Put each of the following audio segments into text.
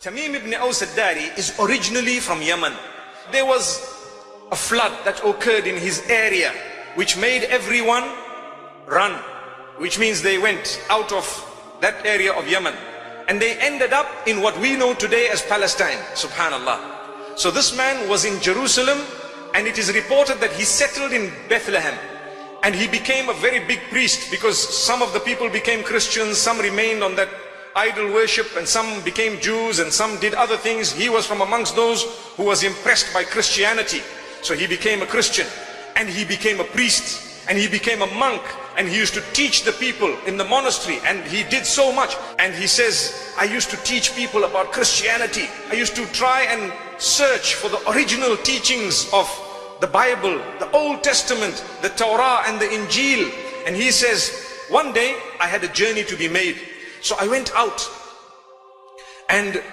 Tamim ibn Aus al-Dari is originally from Yemen. There was a flood that occurred in his area which made everyone run, which means they went out of that area of Yemen and they ended up in what we know today as Palestine. Subhanallah. So this man was in Jerusalem, and it is reported that he settled in Bethlehem and he became a very big priest, because some of the people became Christians, some remained on that idol worship, and some became Jews, and some did other things. He was from amongst those who was impressed by Christianity. So he became a Christian, and he became a priest, and he became a monk, and he used to teach the people in the monastery, and he did so much. And he says, I used to teach people about Christianity. I used to try and search for the original teachings of the Bible, the Old Testament, the Torah and the Injil. And he says, one day I had a journey to be made. So I went out, and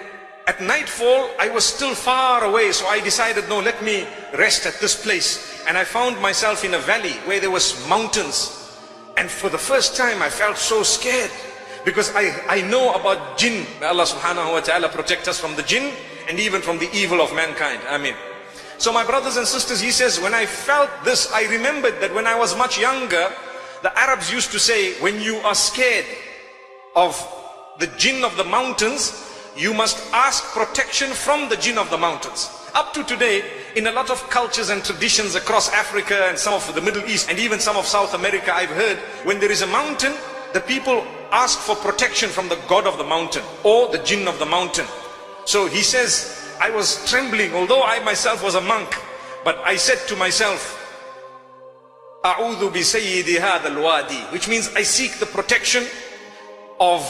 at nightfall I was still far away. So I decided, no, let me rest at this place. And I found myself in a valley where there was mountains. And for the first time I felt so scared, because I know about Jinn. May Allah subhanahu wa ta'ala protect us from the Jinn and even from the evil of mankind. Ameen. So my brothers and sisters, he says, when I felt this, I remembered that when I was much younger, the Arabs used to say, when you are scared of the Jinn of the mountains, you must ask protection from the Jinn of the mountains. Up to today, in a lot of cultures and traditions across Africa and some of the Middle East and even some of South America, I've heard, when there is a mountain, the people ask for protection from the god of the mountain or the Jinn of the mountain. So he says, I was trembling, although I myself was a monk, but I said to myself, A'udhu bi sayyidi hadha al-wadi, which means I seek the protection of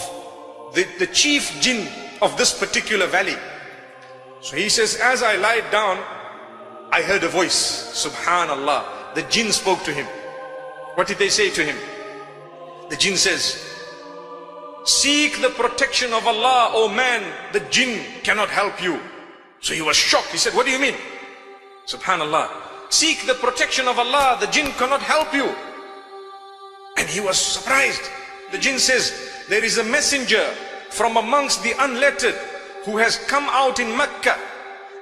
the chief Jinn of this particular valley. So he says, as I lied down, I heard a voice. Subhanallah. The Jinn spoke to him. What did they say to him? The Jinn says, seek the protection of Allah, O man, the Jinn cannot help you. So he was shocked. He said, what do you mean? Subhanallah. Seek the protection of Allah, the Jinn cannot help you. And he was surprised. The Jinn says, there is a messenger from amongst the unlettered who has come out in Mecca,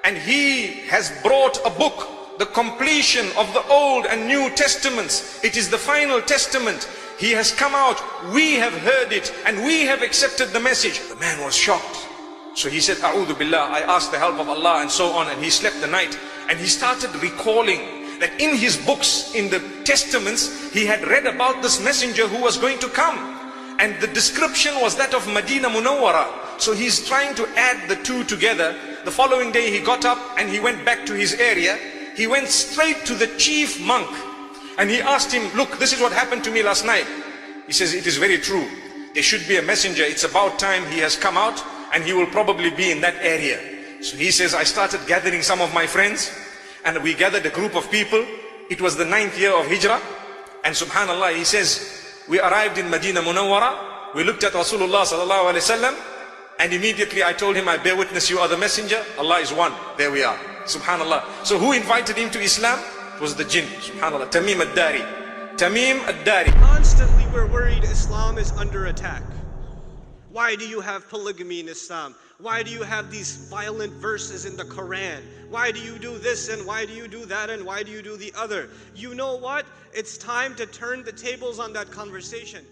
and he has brought a book, the completion of the Old and New Testaments. It is the final testament. He has come out, we have heard it, and we have accepted the message. The man was shocked. So he said, A'udhu Billah, I asked the help of Allah, and so on. And he slept the night, and he started recalling that in his books, in the testaments, he had read about this messenger who was going to come. And the description was that of Medina Munawwara. So he's trying to add the two together. The following day he got up and he went back to his area. He went straight to the chief monk and he asked him, look, this is what happened to me last night. He says, it is very true. There should be a messenger. It's about time he has come out, and he will probably be in that area. So he says, I started gathering some of my friends, and we gathered a group of people. It was the 9th year of Hijrah. And subhanallah, he says, we arrived in Medina Munawwara. We looked at Rasulullah sallallahu alaihi wasallam, and immediately I told him, I bear witness you are the messenger. Allah is one. There we are. Subhanallah. So who invited him to Islam? It was the Jinn. Subhanallah. Tamim al-Dari. Tamim al-Dari. Constantly we're worried Islam is under attack. Why do you have polygamy in Islam? Why do you have these violent verses in the Quran? Why do you do this, and why do you do that, and why do you do the other? You know what? It's time to turn the tables on that conversation.